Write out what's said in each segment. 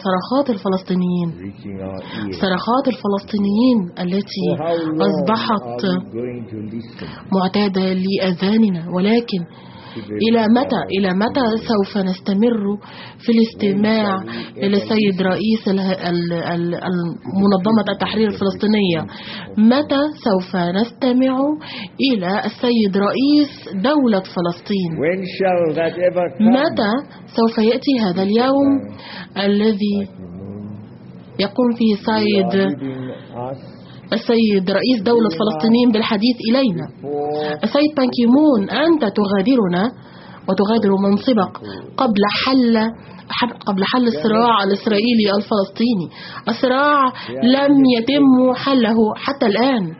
صرخات الفلسطينيين، reaching our ears. صرخات الفلسطينيين التي For how long أصبحت are we going to listen معتادة لأذاننا، ولكن to the إلى متى سوف نستمر في الاستماع إلى السيد رئيس منظمة التحرير الفلسطينية؟ متى سوف نستمع إلى السيد رئيس دولة فلسطين؟ When shall that ever come? متى سوف يأتي هذا اليوم الذي يقوم فيه السيد رئيس دولة فلسطين بالحديث إلينا؟ السيد بان كي مون، أنت تغادرنا وتغادر منصبك قبل حل الصراع الإسرائيلي الفلسطيني. الصراع لم يتم حله حتى الآن.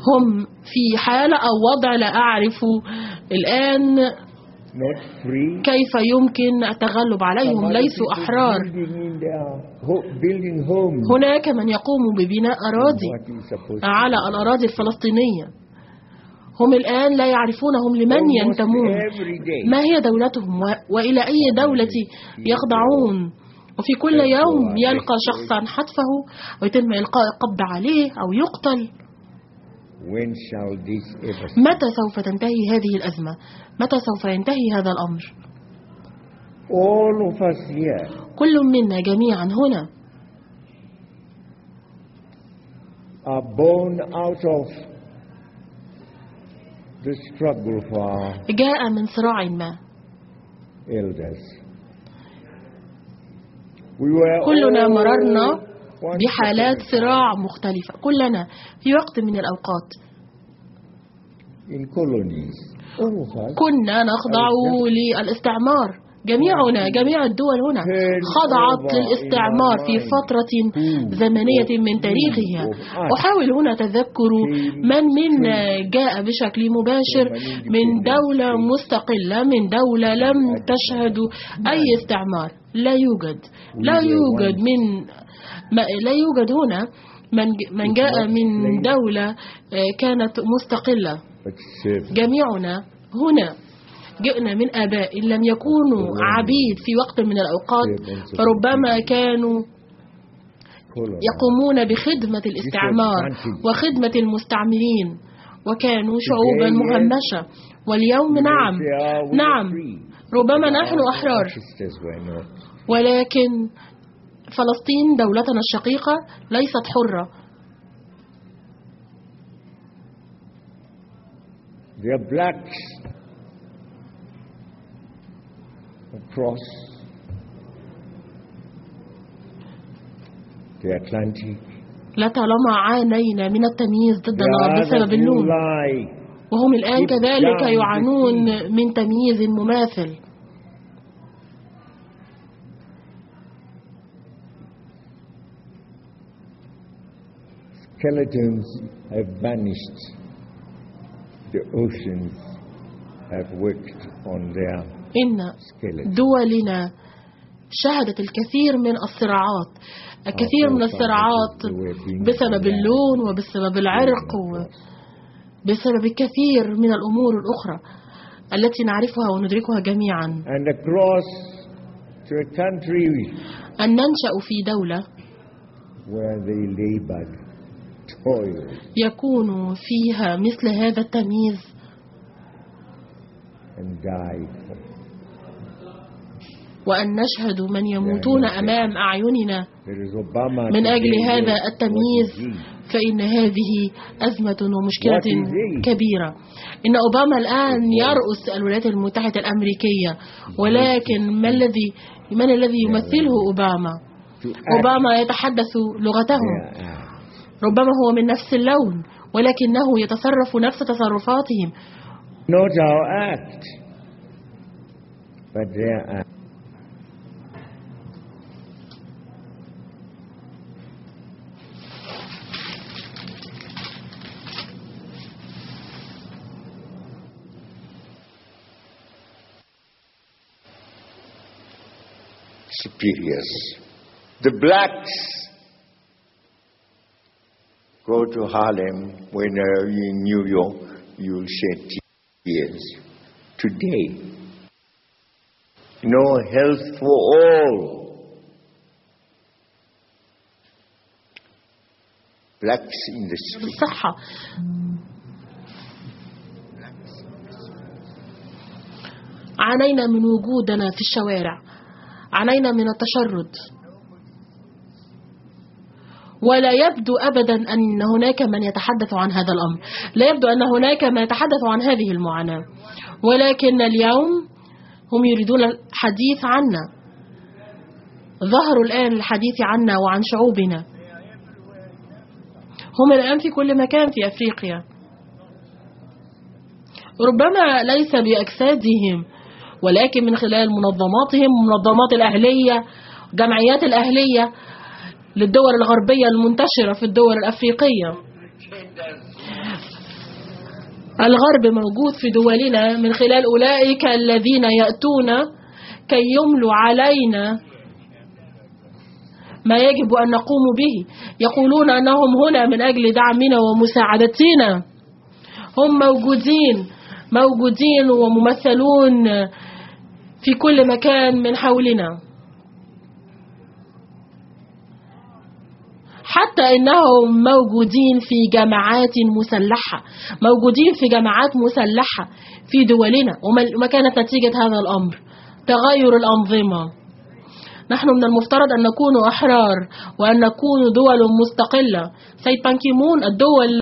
هم في حالة أو وضع لا أعرف الآن كيف يمكن التغلب عليهم. ليسوا أحرار. هناك من يقوم ببناء أراضي على الأراضي الفلسطينية. هم الآن لا يعرفون هم لمن ينتمون، ما هي دولتهم وإلى أي دولة يخضعون. وفي كل يوم يلقى شخصا حتفه ويتم إلقاء القبض عليه أو يقتل. متى سوف تنتهي هذه الأزمة؟ متى سوف ينتهي هذا الأمر؟ كل منا جميعا هنا جاء من صراع ما. كلنا مررنا بحالات صراع مختلفة، كلنا في وقت من الأوقات كنا نخضع للاستعمار. جميعنا، جميع الدول هنا خضعت للاستعمار في فترة زمنية من تاريخها. أحاول هنا تذكر من منا جاء بشكل مباشر من دولة مستقلة، من دولة لم تشهد أي استعمار. لا يوجد هنا من جاء من دولة كانت مستقلة. جميعنا هنا جئنا من آباء لم يكونوا عبيد في وقت من الأوقات، فربما كانوا يقومون بخدمة الاستعمار وخدمة المستعمرين، وكانوا شعوبا مهمشة. واليوم نعم ربما نحن أحرار، ولكن فلسطين دولتنا الشقيقة ليست حرة. across the Atlantic. لطالما عانينا من التمييز ضدنا بسبب اللون، وهم الآن كذلك يعانون من تمييز مماثل. Skeletons have vanished. The oceans have worked on their إن دولنا شهدت الكثير من الصراعات، بسبب اللون وبسبب العرق وبسبب الكثير من الأمور الأخرى التي نعرفها وندركها جميعا. أن ننشأ في دولة يكون فيها مثل هذا التمييز وأن نشهد من يموتون أمام أعيننا من أجل هذا التمييز، فإن هذه أزمة ومشكلة كبيرة. إن أوباما الآن يرأس الولايات المتحدة الأمريكية، ولكن من الذي يمثله أوباما؟ أوباما يتحدث لغتهم، ربما هو من نفس اللون، ولكنه يتصرف نفس تصرفاتهم. Not our act, but their act. Superiors. The blacks go to Harlem when you're in New York, you'll shed tears. Today, no health for all. Blacks in the street. الصحة. عانينا من وجودنا في الشوارع، عانينا من التشرد، ولا يبدو أبدا أن هناك من يتحدث عن هذا الأمر، لا يبدو أن هناك من يتحدث عن هذه المعاناة، ولكن اليوم هم يريدون الحديث عنا، ظهروا الآن للحديث عنا وعن شعوبنا. هم الآن في كل مكان في أفريقيا، ربما ليس بأجسادهم ولكن من خلال منظماتهم، منظمات الأهلية، جمعيات الأهلية للدول الغربية المنتشرة في الدول الأفريقية. الغرب موجود في دولنا من خلال أولئك الذين يأتون كي يملوا علينا ما يجب أن نقوم به. يقولون أنهم هنا من أجل دعمنا ومساعدتنا. هم موجودين وممثلون في كل مكان من حولنا، حتى إنهم موجودين في جماعات مسلحة، موجودين في جماعات مسلحة في دولنا. وما كانت نتيجة هذا الأمر؟ تغير الأنظمة. نحن من المفترض أن نكون أحرار وأن نكون دول مستقلة. سيد بان كي مون، الدول